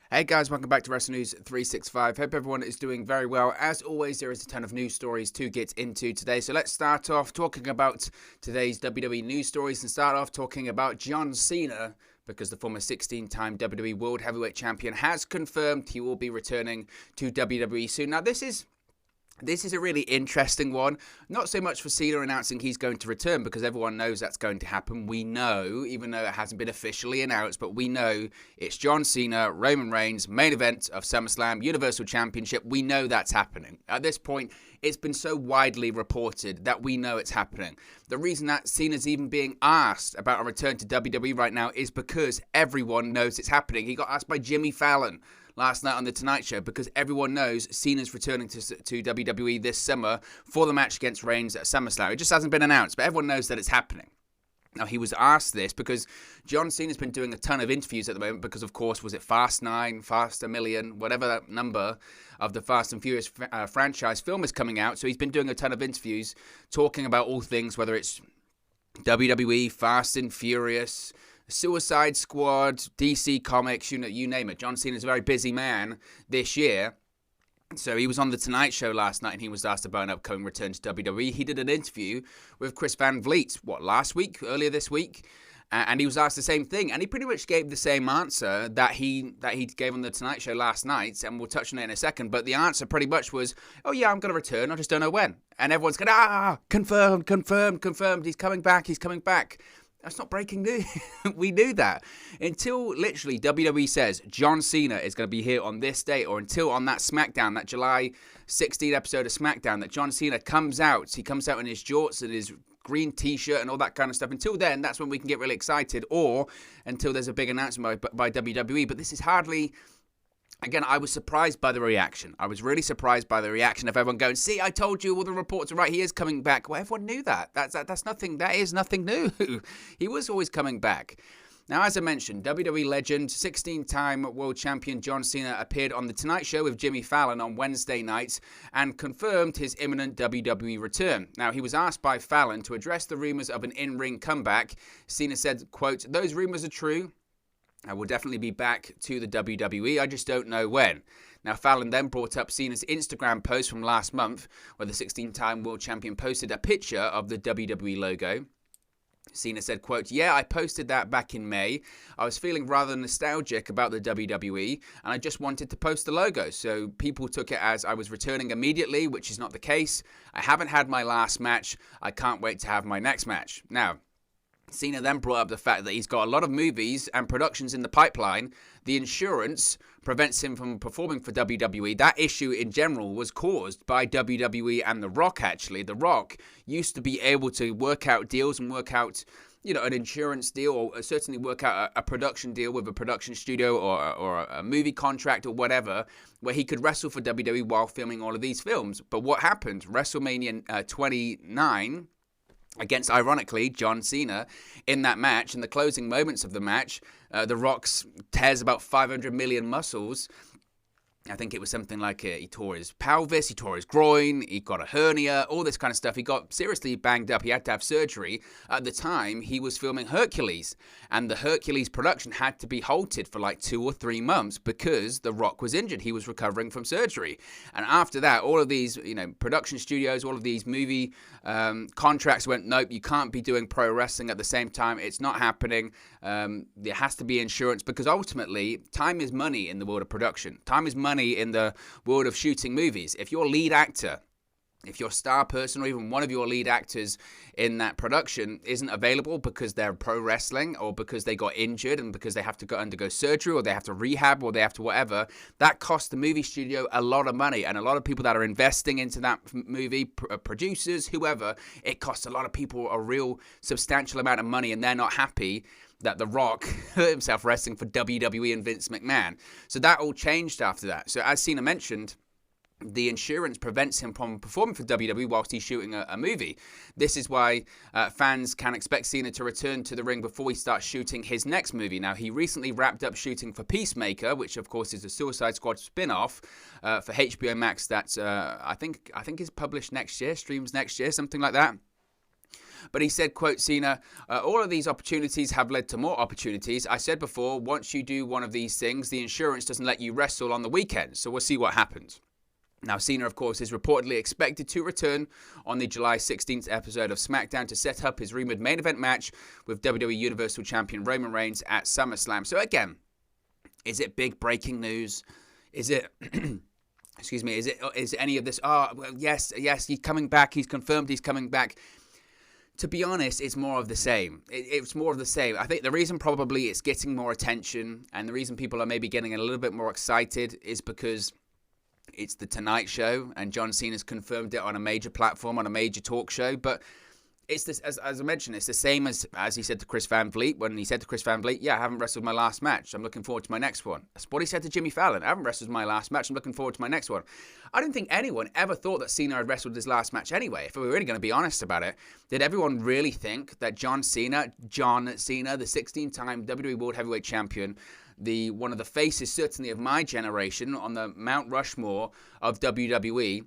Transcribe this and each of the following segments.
Hey guys, welcome back to Wrestling News 365. Hope everyone is doing very well. As always, there is a ton of news stories to get into today. So let's start off talking about today's WWE news stories and start off talking about John Cena, because the former 16-time WWE World Heavyweight Champion has confirmed he will be returning to WWE soon. Now, this is a really interesting one. Not so much for Cena announcing he's going to return, because everyone knows that's going to happen. We know, even though it hasn't been officially announced, but we know it's John Cena, Roman Reigns, main event of SummerSlam, Universal Championship. We know that's happening. At this point, it's been so widely reported that we know it's happening. The reason that Cena's even being asked about a return to WWE right now is because everyone knows it's happening. He got asked by Jimmy Fallon last night on The Tonight Show, because everyone knows Cena's returning to WWE this summer for the match against Reigns at SummerSlam. It just hasn't been announced, but everyone knows that it's happening. Now, he was asked this because John Cena's been doing a ton of interviews at the moment because, of course, was it Fast 9, Fast a Million, whatever that number of the Fast and Furious franchise film is coming out. So he's been doing a ton of interviews talking about all things, whether it's WWE, Fast and Furious, Suicide Squad, DC Comics, you name it. John Cena's a very busy man this year. So he was on The Tonight Show last night and he was asked about an upcoming return to WWE. He did an interview with Chris Van Vliet, earlier this week? And he was asked the same thing. And he pretty much gave the same answer that he gave on The Tonight Show last night. And we'll touch on it in a second. But the answer pretty much was, oh yeah, I'm going to return. I just don't know when. And everyone's going, confirmed. He's coming back. That's not breaking news. We knew that. Until literally WWE says John Cena is going to be here on this date, or until on that SmackDown, that July 16th episode of SmackDown, that John Cena comes out. He comes out in his jorts and his green t-shirt and all that kind of stuff. Until then, that's when we can get really excited, or until there's a big announcement by WWE. But this is hardly... Again, I was surprised by the reaction. I was really surprised by the reaction of everyone going, see, I told you, all the reports are right, he is coming back. Well, everyone knew that. That's nothing, that is nothing new. He was always coming back. Now, as I mentioned, WWE legend, 16-time world champion John Cena appeared on The Tonight Show with Jimmy Fallon on Wednesday night and confirmed his imminent WWE return. Now, he was asked by Fallon to address the rumors of an in-ring comeback. Cena said, quote, those rumors are true. I will definitely be back to the WWE. I just don't know when. Now, Fallon then brought up Cena's Instagram post from last month, where the 16-time world champion posted a picture of the WWE logo. Cena said, quote, yeah, I posted that back in May. I was feeling rather nostalgic about the WWE, and I just wanted to post the logo. So people took it as I was returning immediately, which is not the case. I haven't had my last match. I can't wait to have my next match. Now, Cena then brought up the fact that he's got a lot of movies and productions in the pipeline. The insurance prevents him from performing for WWE. That issue in general was caused by WWE and The Rock, actually. The Rock used to be able to work out deals and work out, an insurance deal, or certainly work out a production deal with a production studio or a movie contract or whatever, where he could wrestle for WWE while filming all of these films. But what happened? WrestleMania 29... against, ironically, John Cena, in that match, in the closing moments of the match, The Rock's tears about 500 million muscles. I think it was something like he tore his pelvis, he tore his groin, he got a hernia, all this kind of stuff. He got seriously banged up. He had to have surgery. At the time, he was filming Hercules, and the Hercules production had to be halted for like 2 or 3 months because The Rock was injured. He was recovering from surgery. And after that, all of these, production studios, all of these movie contracts went, nope, you can't be doing pro wrestling at the same time. It's not happening. There has to be insurance, because ultimately, time is money in the world of production. Time is money in the world of shooting movies. If your lead actor, if your star person, or even one of your lead actors in that production isn't available because they're pro wrestling, or because they got injured and because they have to undergo surgery, or they have to rehab, or they have to whatever, that costs the movie studio a lot of money. And a lot of people that are investing into that movie, producers, whoever, it costs a lot of people a real substantial amount of money, and they're not happy that The Rock hurt himself wrestling for WWE and Vince McMahon. So that all changed after that. So as Cena mentioned, the insurance prevents him from performing for WWE whilst he's shooting a movie. This is why fans can expect Cena to return to the ring before he starts shooting his next movie. Now, he recently wrapped up shooting for Peacemaker, which of course is a Suicide Squad spin-off for HBO Max that I think is published next year, streams next year, something like that. But he said, quote, Cena, all of these opportunities have led to more opportunities. I said before, once you do one of these things, the insurance doesn't let you wrestle on the weekend. So we'll see what happens. Now, Cena, of course, is reportedly expected to return on the July 16th episode of SmackDown to set up his rumored main event match with WWE Universal Champion Roman Reigns at SummerSlam. So again, is it big breaking news? Is it, excuse me, is any of this, well, yes, he's coming back. He's confirmed he's coming back. To be honest, it's more of the same. It's more of the same. I think the reason probably it's getting more attention and the reason people are maybe getting a little bit more excited is because it's the Tonight Show, and John Cena's confirmed it on a major platform, on a major talk show. But it's this, as I mentioned, it's the same as he said to Chris Van Vliet when he said to Chris Van Vliet, yeah, I haven't wrestled my last match. I'm looking forward to my next one. That's what he said to Jimmy Fallon. I haven't wrestled my last match. I'm looking forward to my next one. I don't think anyone ever thought that Cena had wrestled his last match anyway. If we were really going to be honest about it, did everyone really think that John Cena, the 16-time WWE World Heavyweight Champion, one of the faces certainly of my generation on the Mount Rushmore of WWE,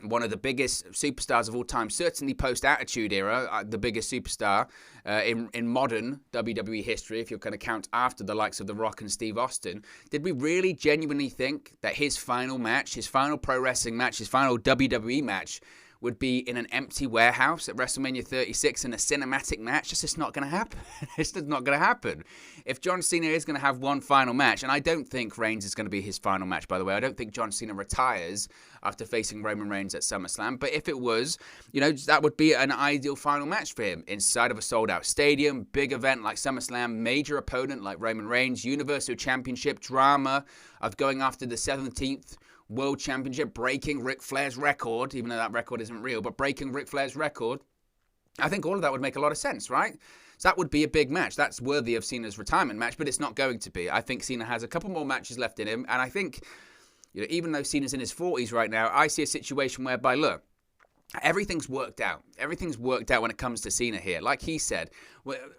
one of the biggest superstars of all time, certainly post-Attitude Era, the biggest superstar in modern WWE history, if you're going to count after the likes of The Rock and Steve Austin, did we really genuinely think that his final match, his final pro wrestling match, his final WWE match would be in an empty warehouse at WrestleMania 36 in a cinematic match? That's just not going to happen. It's just not going to happen. If John Cena is going to have one final match, and I don't think Reigns is going to be his final match, by the way. I don't think John Cena retires after facing Roman Reigns at SummerSlam. But if it was, that would be an ideal final match for him inside of a sold-out stadium, big event like SummerSlam, major opponent like Roman Reigns, Universal Championship, drama of going after the 17th World Championship, breaking Ric Flair's record, even though that record isn't real, but breaking Ric Flair's record. I think all of that would make a lot of sense, right? So that would be a big match. That's worthy of Cena's retirement match, but it's not going to be. I think Cena has a couple more matches left in him, and I think, even though Cena's in his 40s right now, I see a situation whereby, look, everything's worked out. Everything's worked out when it comes to Cena here. Like he said,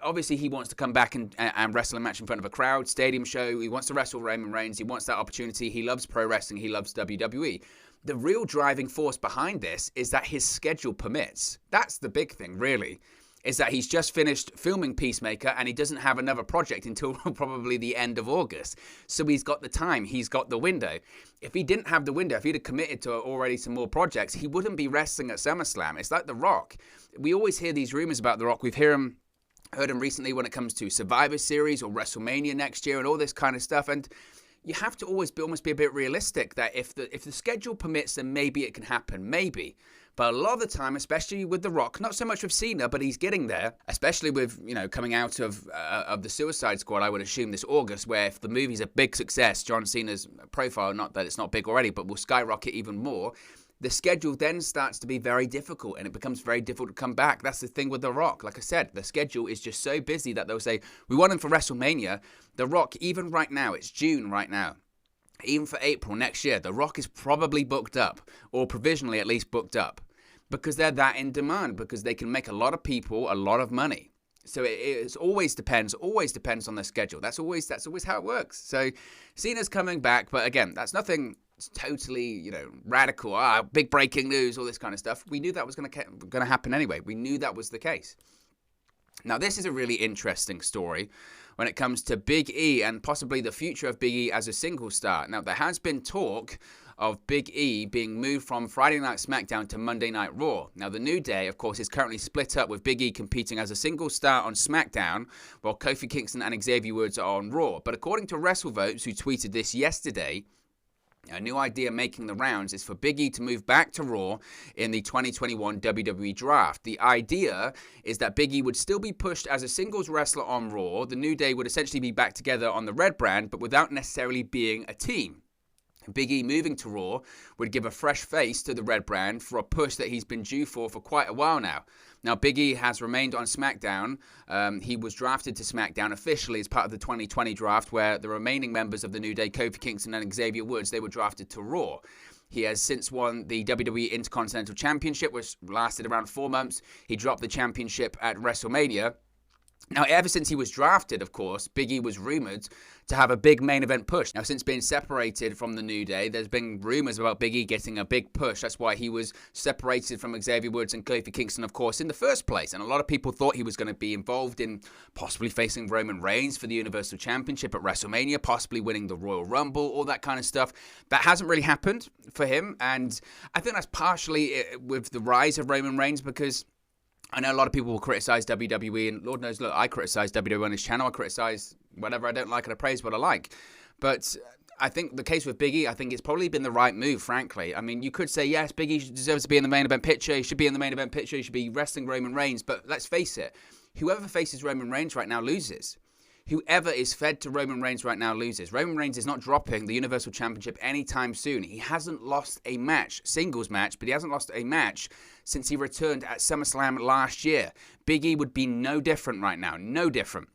obviously he wants to come back and wrestle a match in front of a crowd, stadium show. He wants to wrestle Roman Reigns. He wants that opportunity. He loves pro wrestling. He loves WWE. The real driving force behind this is that his schedule permits. That's the big thing, really, is that he's just finished filming Peacemaker and he doesn't have another project until probably the end of August. So he's got the time, he's got the window. If he didn't have the window, if he'd have committed to already some more projects, he wouldn't be wrestling at SummerSlam. It's like The Rock. We always hear these rumors about The Rock. We've heard him recently when it comes to Survivor Series or WrestleMania next year and all this kind of stuff. And you have to always almost be a bit realistic that if the schedule permits, then maybe it can happen, maybe. But a lot of the time, especially with The Rock, not so much with Cena, but he's getting there, especially with, coming out of the Suicide Squad, I would assume this August, where if the movie's a big success, John Cena's profile, not that it's not big already, but will skyrocket even more, the schedule then starts to be very difficult and it becomes very difficult to come back. That's the thing with The Rock. Like I said, the schedule is just so busy that they'll say, we want him for WrestleMania. The Rock, even right now, it's June right now. Even for April next year, The Rock is probably booked up, or provisionally at least booked up, because they're that in demand, because they can make a lot of people a lot of money. So it always depends on the schedule. That's always how it works. So Cena's coming back, but again, that's nothing totally, radical, big breaking news, all this kind of stuff. We knew that was going to happen anyway. We knew that was the case. Now, this is a really interesting story when it comes to Big E and possibly the future of Big E as a single star. Now, there has been talk of Big E being moved from Friday Night SmackDown to Monday Night Raw. Now, the New Day, of course, is currently split up with Big E competing as a single star on SmackDown, while Kofi Kingston and Xavier Woods are on Raw. But according to WrestleVotes, who tweeted this yesterday, a new idea making the rounds is for Big E to move back to Raw in the 2021 WWE Draft. The idea is that Big E would still be pushed as a singles wrestler on Raw. The New Day would essentially be back together on the Red brand, but without necessarily being a team. Big E moving to Raw would give a fresh face to the Red brand for a push that he's been due for quite a while now. Now, Big E has remained on SmackDown. He was drafted to SmackDown officially as part of the 2020 draft, where the remaining members of the New Day, Kofi Kingston and Xavier Woods, they were drafted to Raw. He has since won the WWE Intercontinental Championship, which lasted around 4 months. He dropped the championship at WrestleMania. Now, ever since he was drafted, of course, Big E was rumored to have a big main event push. Now, since being separated from the New Day, there's been rumors about Big E getting a big push. That's why he was separated from Xavier Woods and Kofi Kingston, of course, in the first place. And a lot of people thought he was going to be involved in possibly facing Roman Reigns for the Universal Championship at WrestleMania, possibly winning the Royal Rumble, all that kind of stuff. That hasn't really happened for him. And I think that's partially with the rise of Roman Reigns, because I know a lot of people will criticize WWE, and Lord knows, look, I criticize WWE on this channel. I criticize whatever I don't like and I praise what I like. But I think the case with Big E, I think it's probably been the right move, frankly. I mean, you could say, yes, Big E deserves to be in the main event picture. He should be in the main event picture. He should be wrestling Roman Reigns. But let's face it, whoever faces Roman Reigns right now loses. Whoever is fed to Roman Reigns right now loses. Roman Reigns is not dropping the Universal Championship anytime soon. He hasn't lost a match, singles match, but he hasn't lost a match since he returned at SummerSlam last year. Big E would be no different right now, no different.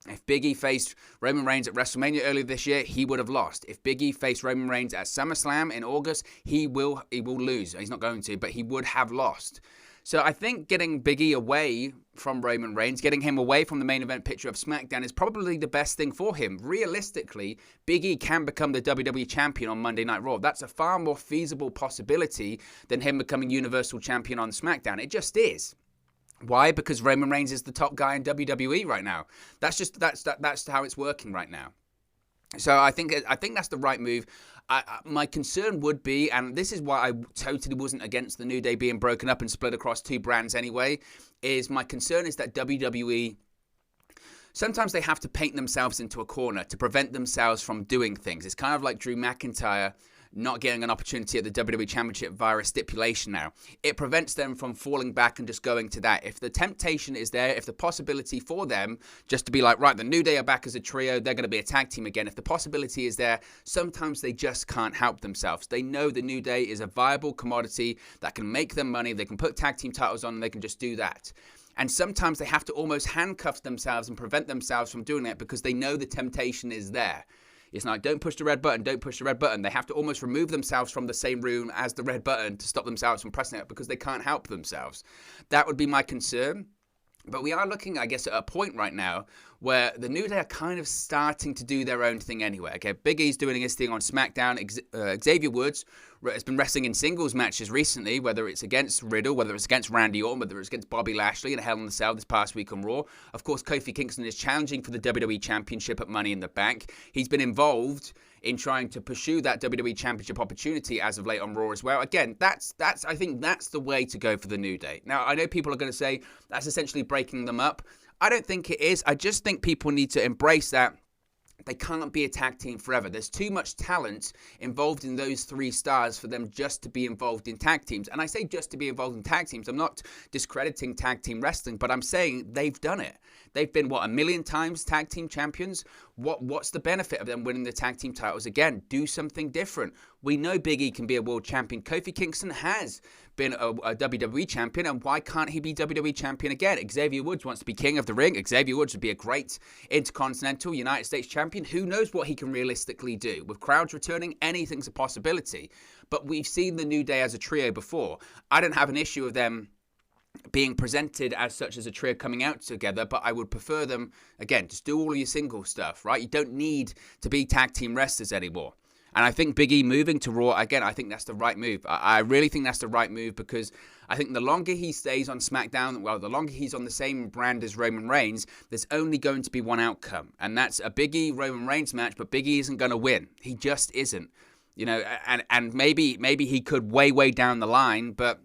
If Big E faced Roman Reigns at WrestleMania earlier this year, he would have lost. If Big E faced Roman Reigns at SummerSlam in August, he will lose. He's not going to, but he would have lost. So I think getting Big E away from Roman Reigns, getting him away from the main event picture of SmackDown is probably the best thing for him. Realistically, Big E can become the WWE Champion on Monday Night Raw. That's a far more feasible possibility than him becoming Universal Champion on SmackDown. It just is. Why? Because Roman Reigns is the top guy in WWE right now. That's how it's working right now. So I think that's the right move. My concern would be, and this is why I totally wasn't against the New Day being broken up and split across two brands anyway, is my concern is that WWE, sometimes they have to paint themselves into a corner to prevent themselves from doing things. It's kind of like Drew McIntyre not getting an opportunity at the WWE Championship via a stipulation now. It prevents them from falling back and just going to that. If the temptation is there, if the possibility for them just to be like, right, the New Day are back as a trio, they're going to be a tag team again. If the possibility is there, sometimes they just can't help themselves. They know the New Day is a viable commodity that can make them money. They can put tag team titles on and they can just do that. And sometimes they have to almost handcuff themselves and prevent themselves from doing that because they know the temptation is there. It's like, don't push the red button, don't push the red button. They have to almost remove themselves from the same room as the red button to stop themselves from pressing it because they can't help themselves. That would be my concern. But we are looking, I guess, at a point right now where the New Day are kind of starting to do their own thing anyway. Okay, Big E's doing his thing on SmackDown. Xavier Woods has been wrestling in singles matches recently, whether it's against Riddle, whether it's against Randy Orton, whether it's against Bobby Lashley in Hell in a Cell this past week on Raw. Of course, Kofi Kingston is challenging for the WWE Championship at Money in the Bank. He's been involved in trying to pursue that WWE Championship opportunity as of late on Raw as well. Again, I think that's the way to go for the New Day. Now, I know people are going to say that's essentially breaking them up. I don't think it is. I just think people need to embrace that they can't be a tag team forever. There's too much talent involved in those three stars for them just to be involved in tag teams. And I say just to be involved in tag teams. I'm not discrediting tag team wrestling, but I'm saying they've done it. They've been, what, 1 million times tag team champions? What's the benefit of them winning the tag team titles again? Do something different. We know Big E can be a world champion. Kofi Kingston has been a WWE champion, and why can't he be WWE champion again? Xavier Woods wants to be king of the ring. Xavier Woods would be a great Intercontinental United States champion. Who knows what he can realistically do? With crowds returning, anything's a possibility. But we've seen the New Day as a trio before. I don't have an issue with them being presented as such as a trio coming out together, but I would prefer them, again, just do all of your single stuff, right? You don't need to be tag team wrestlers anymore. And I think Big E moving to Raw, again, I think that's the right move. I really think that's the right move because I think the longer he stays on SmackDown, well, the longer he's on the same brand as Roman Reigns, there's only going to be one outcome. And that's a Big E Roman Reigns match, but Big E isn't going to win. He just isn't. You know, and maybe he could way down the line, but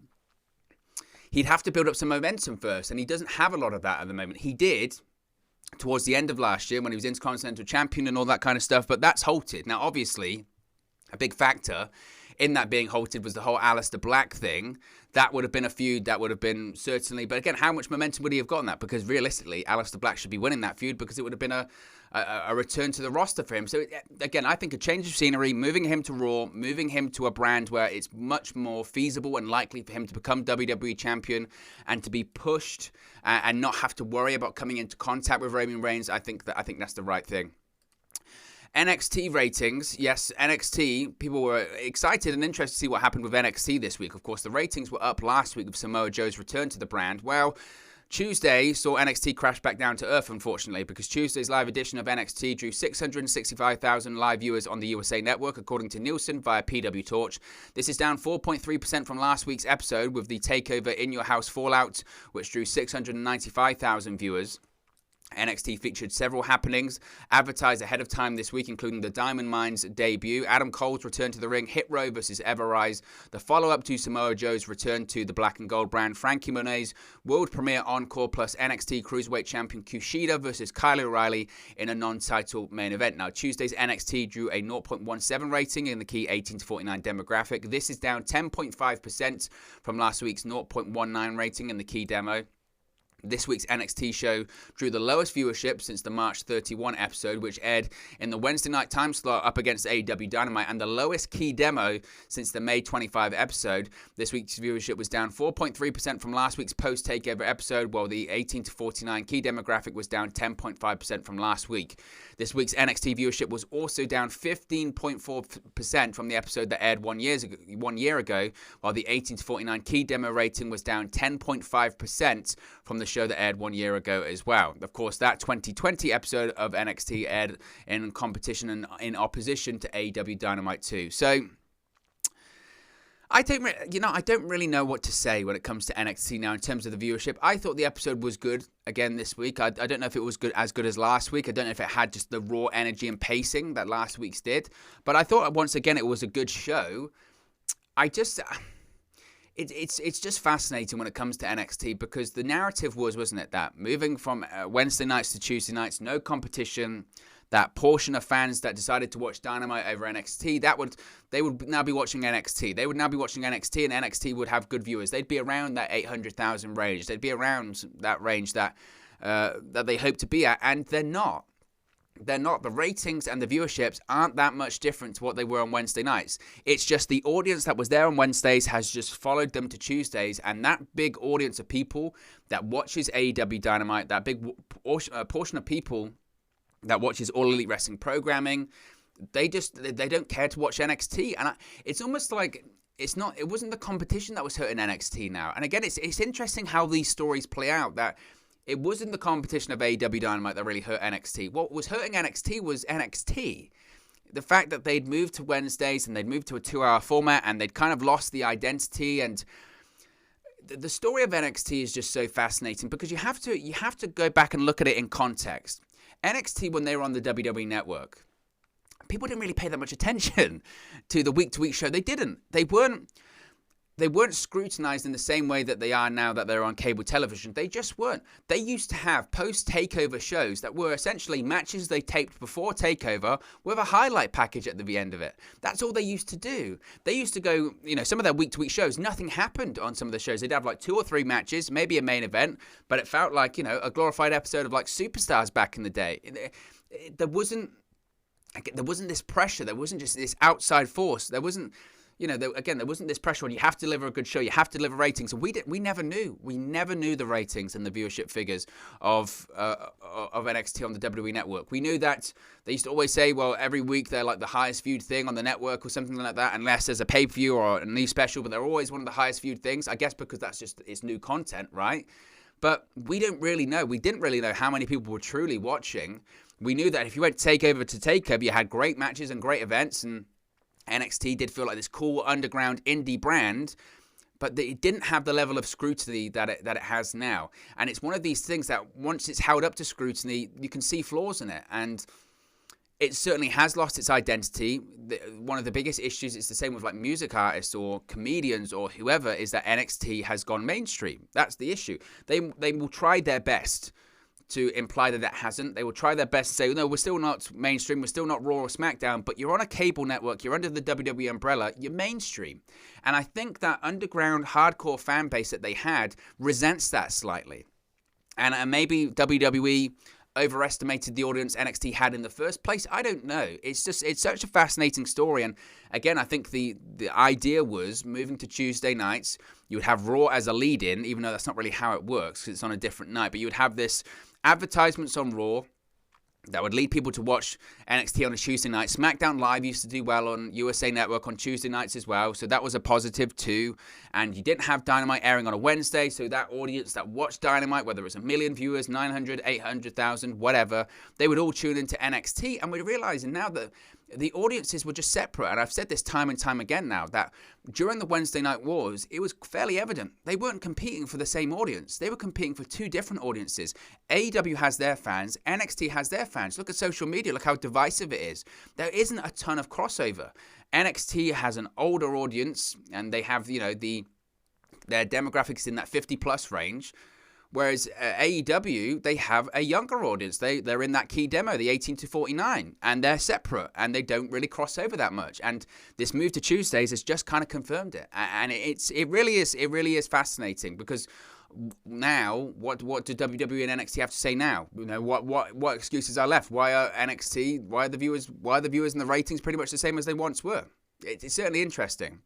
he'd have to build up some momentum first. And he doesn't have a lot of that at the moment. He did towards the end of last year when he was Intercontinental Champion and all that kind of stuff, but that's halted. Now, obviously, a big factor in that being halted was the whole Aleister Black thing. That would have been a feud. That would have been certainly. But again, how much momentum would he have gotten that? Because realistically, Aleister Black should be winning that feud because it would have been a return to the roster for him. So again, I think a change of scenery, moving him to Raw, moving him to a brand where it's much more feasible and likely for him to become WWE champion and to be pushed and not have to worry about coming into contact with Roman Reigns. I think that's the right thing. NXT ratings, yes, NXT, people were excited and interested to see what happened with NXT this week. Of course, the ratings were up last week with Samoa Joe's return to the brand. Well, Tuesday saw NXT crash back down to earth, unfortunately, because Tuesday's live edition of NXT drew 665,000 live viewers on the USA Network, according to Nielsen via PW Torch. This is down 4.3% from last week's episode with the TakeOver In Your House Fallout, which drew 695,000 viewers. NXT featured several happenings advertised ahead of time this week, including the Diamond Mine's debut, Adam Cole's return to the ring, Hit Row versus Everrise, the follow-up to Samoa Joe's return to the Black and Gold brand, Frankie Monet's world premiere encore, plus NXT Cruiserweight Champion Kushida versus Kyle O'Reilly in a non-title main event. Now, Tuesday's NXT drew a 0.17 rating in the key 18 to 49 demographic. This is down 10.5% from last week's 0.19 rating in the key demo. This week's NXT show drew the lowest viewership since the March 31 episode, which aired in the Wednesday night time slot up against AEW Dynamite, and the lowest key demo since the May 25 episode. This week's viewership was down 4.3% from last week's post-takeover episode, while the 18 to 49 key demographic was down 10.5% from last week. This week's NXT viewership was also down 15.4% from the episode that aired 1 year ago, while the 18 to 49 key demo rating was down 10.5% from the show that aired 1 year ago as well. Of course, that 2020 episode of NXT aired in competition and in opposition to AEW Dynamite 2. So I don't really know what to say when it comes to NXT now in terms of the viewership. I thought the episode was good again this week. I don't know if it was as good as last week. I don't know if it had just the raw energy and pacing that last week's did. But I thought once again it was a good show. It's just fascinating when it comes to NXT, because the narrative wasn't it, that moving from Wednesday nights to Tuesday nights, no competition, that portion of fans that decided to watch Dynamite over NXT, they would now be watching NXT. They would now be watching NXT, and NXT would have good viewers. They'd be around that 800,000 range. They'd be around that range that they hope to be at, and they're not. They're not. The ratings and the viewerships aren't that much different to what they were on Wednesday nights. It's just the audience that was there on Wednesdays has just followed them to Tuesdays, and that big audience of people that watches AEW Dynamite, that big portion of people that watches All Elite Wrestling programming, they don't care to watch NXT. And it's almost like it wasn't the competition that was hurting NXT now. And again, it's interesting how these stories play out, that it wasn't the competition of AEW Dynamite that really hurt NXT. What was hurting NXT was NXT. The fact that they'd moved to Wednesdays and they'd moved to a 2-hour format, and they'd kind of lost the identity. And the story of NXT is just so fascinating, because you have to go back and look at it in context. NXT, when they were on the WWE Network, people didn't really pay that much attention to the week-to-week show. They didn't. They weren't scrutinized in the same way that they are now that they're on cable television. They just weren't. They used to have post-takeover shows that were essentially matches they taped before takeover with a highlight package at the end of it. That's all they used to do. They used to go, some of their week-to-week shows, nothing happened on some of the shows. They'd have like 2 or 3 matches, maybe a main event, but it felt like, a glorified episode of like Superstars back in the day. There wasn't this pressure. There wasn't just this outside force. There wasn't... there wasn't this pressure on you have to deliver a good show, you have to deliver ratings. So we never knew. We never knew the ratings and the viewership figures of NXT on the WWE Network. We knew that they used to always say, well, every week they're like the highest viewed thing on the network or something like that, unless there's a pay-per-view or a new special, but they're always one of the highest viewed things, I guess because it's new content, right? But we don't really know. We didn't really know how many people were truly watching. We knew that if you went takeover to takeover, you had great matches and great events, and NXT did feel like this cool underground indie brand, but it didn't have the level of scrutiny that it has now. And it's one of these things that once it's held up to scrutiny, you can see flaws in it. And it certainly has lost its identity. One of the biggest issues, it's the same with like music artists or comedians or whoever, is that NXT has gone mainstream. That's the issue. They will try their best to imply that it hasn't. They will try their best to say, no, we're still not mainstream, we're still not Raw or SmackDown, but you're on a cable network, you're under the WWE umbrella, you're mainstream. And I think that underground hardcore fan base that they had resents that slightly. And maybe WWE overestimated the audience NXT had in the first place. I don't know. It's such a fascinating story. And again, I think the idea was moving to Tuesday nights, you would have Raw as a lead-in, even though that's not really how it works because it's on a different night, but you would have this advertisements on Raw, that would lead people to watch NXT on a Tuesday night. SmackDown Live used to do well on USA Network on Tuesday nights as well, so that was a positive too. And you didn't have Dynamite airing on a Wednesday, so that audience that watched Dynamite, whether it was 1 million viewers, 900, 800,000, whatever, they would all tune into NXT. And we're realizing now that the audiences were just separate. And I've said this time and time again now, that during the Wednesday Night Wars, it was fairly evident they weren't competing for the same audience. They were competing for two different audiences. AEW has their fans, NXT has their fans. Look at social media, look how divisive it is. There isn't a ton of crossover. NXT has an older audience, and they have, their demographics in that 50-plus range. Whereas AEW, they have a younger audience. They're in that key demo, the 18 to 49, and they're separate, and they don't really cross over that much. And this move to Tuesdays has just kind of confirmed it. And it really is fascinating, because now what do WWE and NXT have to say now? What excuses are left? Why are the viewers and the ratings pretty much the same as they once were? It's certainly interesting.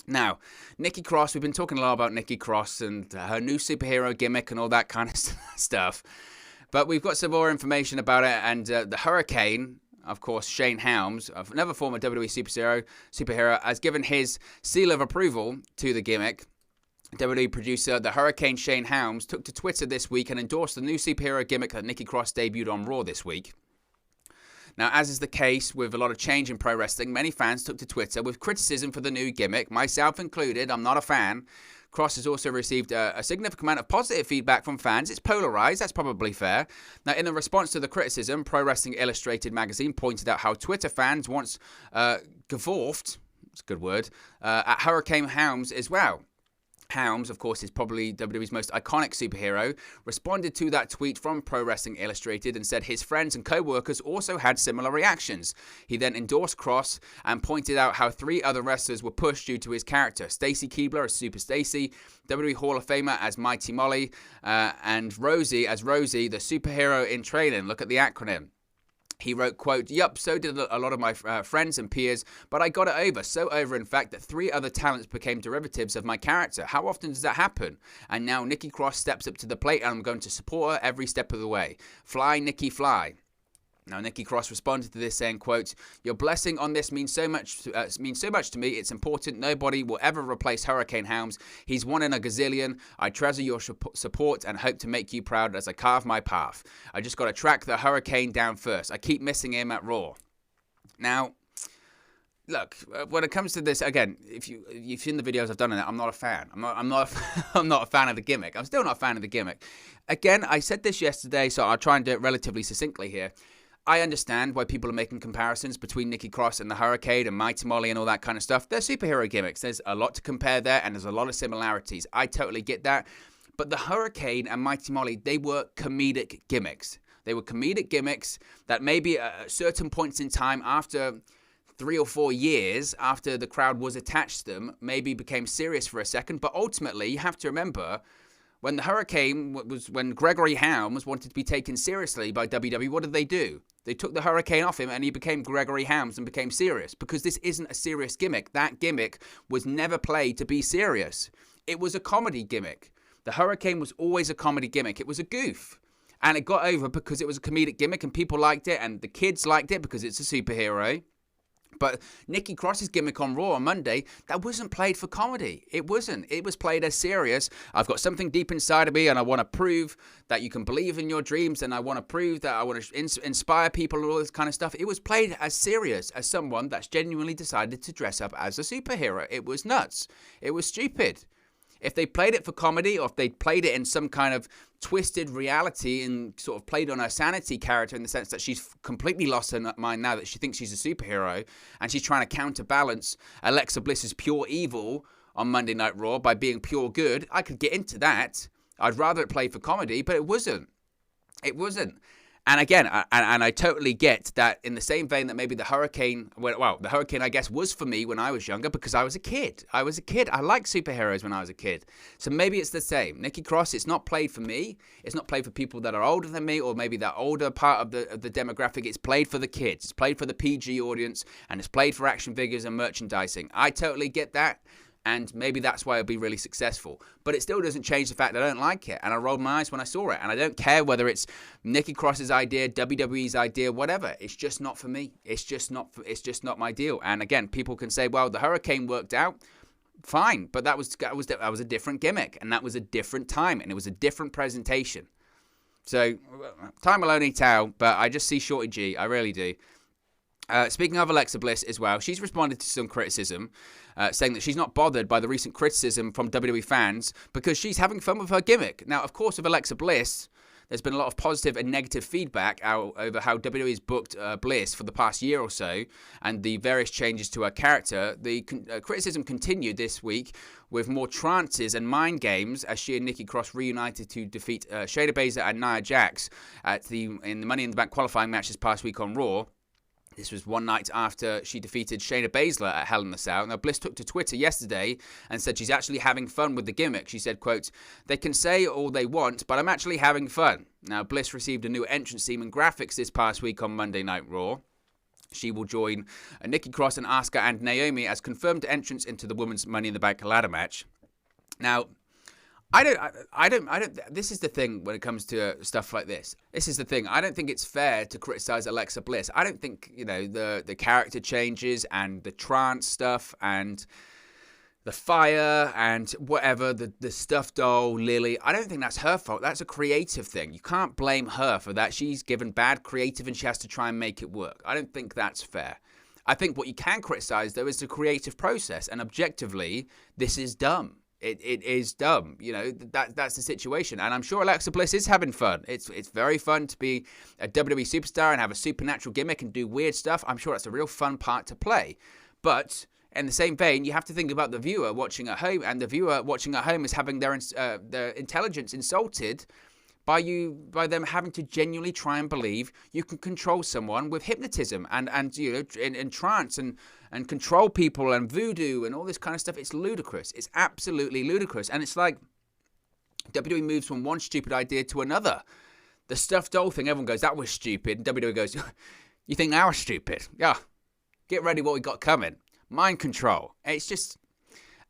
Now, Nikki Cross, we've been talking a lot about Nikki Cross and her new superhero gimmick and all that kind of stuff. But we've got some more information about it. And the Hurricane, of course, Shane Helms, another former WWE superhero, has given his seal of approval to the gimmick. WWE producer, the Hurricane Shane Helms, took to Twitter this week and endorsed the new superhero gimmick that Nikki Cross debuted on Raw this week. Now, as is the case with a lot of change in pro wrestling, many fans took to Twitter with criticism for the new gimmick, myself included. I'm not a fan. Cross has also received a significant amount of positive feedback from fans. It's polarized, that's probably fair. Now, in the response to the criticism, Pro Wrestling Illustrated magazine pointed out how Twitter fans once guffawned, that's a good word, at Hurricane Helms as well. Helms, of course, is probably WWE's most iconic superhero, responded to that tweet from Pro Wrestling Illustrated and said his friends and co-workers also had similar reactions. He then endorsed Cross and pointed out how 3 other wrestlers were pushed due to his character. Stacy Keibler as Super Stacy, WWE Hall of Famer as Mighty Molly, and Rosie as Rosie, the superhero in training. Look at the acronym. He wrote, quote, "Yup, so did a lot of my friends and peers, but I got it over. So over, in fact, that 3 other talents became derivatives of my character. How often does that happen? And now Nikki Cross steps up to the plate, and I'm going to support her every step of the way. Fly, Nikki, fly." Now, Nikki Cross responded to this saying, quote, "Your blessing on this means so much to me. It's important. Nobody will ever replace Hurricane Helms. He's one in a gazillion. I treasure your support and hope to make you proud as I carve my path. I just got to track the Hurricane down first. I keep missing him at Raw." Now, look, when it comes to this, again, if you've seen the videos I've done on it, I'm not a fan. I'm not a fan of the gimmick. I'm still not a fan of the gimmick. Again, I said this yesterday, so I'll try and do it relatively succinctly here. I understand why people are making comparisons between Nikki Cross and the Hurricane and Mighty Molly and all that kind of stuff. They're superhero gimmicks. There's a lot to compare there, and there's a lot of similarities. I totally get that. But the Hurricane and Mighty Molly, they were comedic gimmicks. They were comedic gimmicks that maybe at certain points in time after 3 or 4 years after the crowd was attached to them, maybe became serious for a second. But ultimately, you have to remember, when the Hurricane when Gregory Helms wanted to be taken seriously by WWE, what did they do? They took the Hurricane off him and he became Gregory Helms and became serious, because this isn't a serious gimmick. That gimmick was never played to be serious. It was a comedy gimmick. The Hurricane was always a comedy gimmick. It was a goof. And it got over because it was a comedic gimmick and people liked it and the kids liked it because it's a superhero. But Nikki Cross's gimmick on Raw on Monday, that wasn't played for comedy. It wasn't. It was played as serious. I've got something deep inside of me and I want to prove that you can believe in your dreams, and I want to prove that I want to inspire people and all this kind of stuff. It was played as serious as someone that's genuinely decided to dress up as a superhero. It was nuts. It was stupid. If they played it for comedy, or if they played it in some kind of twisted reality and sort of played on her sanity character in the sense that she's completely lost her mind now that she thinks she's a superhero and she's trying to counterbalance Alexa Bliss's pure evil on Monday Night Raw by being pure good, I could get into that. I'd rather it play for comedy, but it wasn't. It wasn't. And again, I totally get that in the same vein that maybe the Hurricane, the Hurricane, I guess, was for me when I was younger because I was a kid. I liked superheroes when I was a kid. So maybe it's the same. Nikki Cross, it's not played for me. It's not played for people that are older than me, or maybe that older part of the demographic. It's played for the kids. It's played for the PG audience, and it's played for action figures and merchandising. I totally get that. And maybe that's why it'll be really successful. But it still doesn't change the fact that I don't like it. And I rolled my eyes when I saw it. And I don't care whether it's Nikki Cross's idea, WWE's idea, whatever. It's just not for me. It's just not my deal. And again, people can say, well, the Hurricane worked out. Fine. But that was a different gimmick. And that was a different time. And it was a different presentation. So, time will only tell. But I just see Shorty G. I really do. Speaking of Alexa Bliss as well, she's responded to some criticism, saying that she's not bothered by the recent criticism from WWE fans because she's having fun with her gimmick. Now, of course, with Alexa Bliss, there's been a lot of positive and negative feedback over how WWE has booked Bliss for the past year or so and the various changes to her character. The criticism continued this week with more trances and mind games as she and Nikki Cross reunited to defeat Shayna Baszler and Nia Jax in the Money in the Bank qualifying match this past week on Raw. This was one night after she defeated Shayna Baszler at Hell in a Cell. Now, Bliss took to Twitter yesterday and said she's actually having fun with the gimmick. She said, quote, "They can say all they want, but I'm actually having fun." Now, Bliss received a new entrance theme and graphics this past week on Monday Night Raw. She will join Nikki Cross and Asuka and Naomi as confirmed entrants into the Women's Money in the Bank ladder match. Now, I don't. This is the thing when it comes to stuff like this. This is the thing. I don't think it's fair to criticize Alexa Bliss. I don't think, the character changes and the trance stuff and the fire and whatever, the stuffed doll, Lily. I don't think that's her fault. That's a creative thing. You can't blame her for that. She's given bad creative and she has to try and make it work. I don't think that's fair. I think what you can criticize, though, is the creative process. And objectively, this is dumb. It is dumb, that's the situation. And I'm sure Alexa Bliss is having fun. It's very fun to be a WWE superstar and have a supernatural gimmick and do weird stuff. I'm sure that's a real fun part to play. But in the same vein, you have to think about the viewer watching at home, and the viewer watching at home is having their intelligence insulted by them having to genuinely try and believe you can control someone with hypnotism and in trance and control people and voodoo and all this kind of stuff. It's ludicrous. It's absolutely ludicrous. And it's like WWE moves from one stupid idea to another. The stuffed doll thing, everyone goes, that was stupid. And WWE goes, you think that was stupid? Yeah. Get ready what we got coming. Mind control. It's just,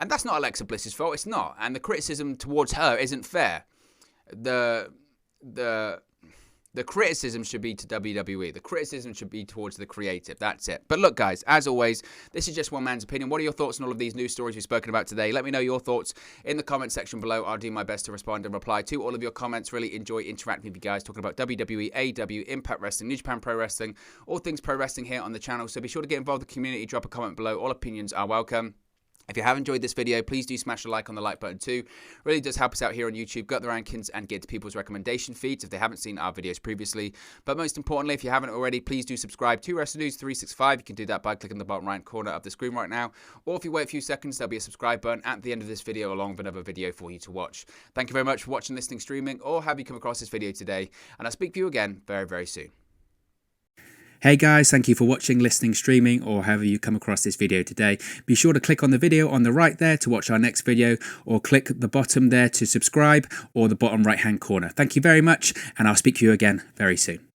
and that's not Alexa Bliss's fault. It's not. And the criticism towards her isn't fair. The criticism should be to WWE. The criticism should be towards the creative. That's it. But look, guys, as always, this is just one man's opinion. What are your thoughts on all of these news stories we've spoken about today? Let me know your thoughts in the comment section below. I'll do my best to respond and reply to all of your comments. Really enjoy interacting with you guys, talking about WWE, AEW, Impact Wrestling, New Japan Pro Wrestling, all things pro wrestling here on the channel. So be sure to get involved in the community. Drop a comment below. All opinions are welcome. If you have enjoyed this video, please do smash a like on the like button too. Really does help us out here on YouTube, gut the rankings, and get to people's recommendation feeds if they haven't seen our videos previously. But most importantly, if you haven't already, please do subscribe to Wrestling News 365. You can do that by clicking the bottom right corner of the screen right now. Or if you wait a few seconds, there'll be a subscribe button at the end of this video along with another video for you to watch. Thank you very much for watching, listening, streaming, or have you come across this video today. And I'll speak to you again very, very soon. Hey guys, thank you for watching, listening, streaming, or however you come across this video today. Be sure to click on the video on the right there to watch our next video, or click the bottom there to subscribe, or the bottom right hand corner. Thank you very much, and I'll speak to you again very soon.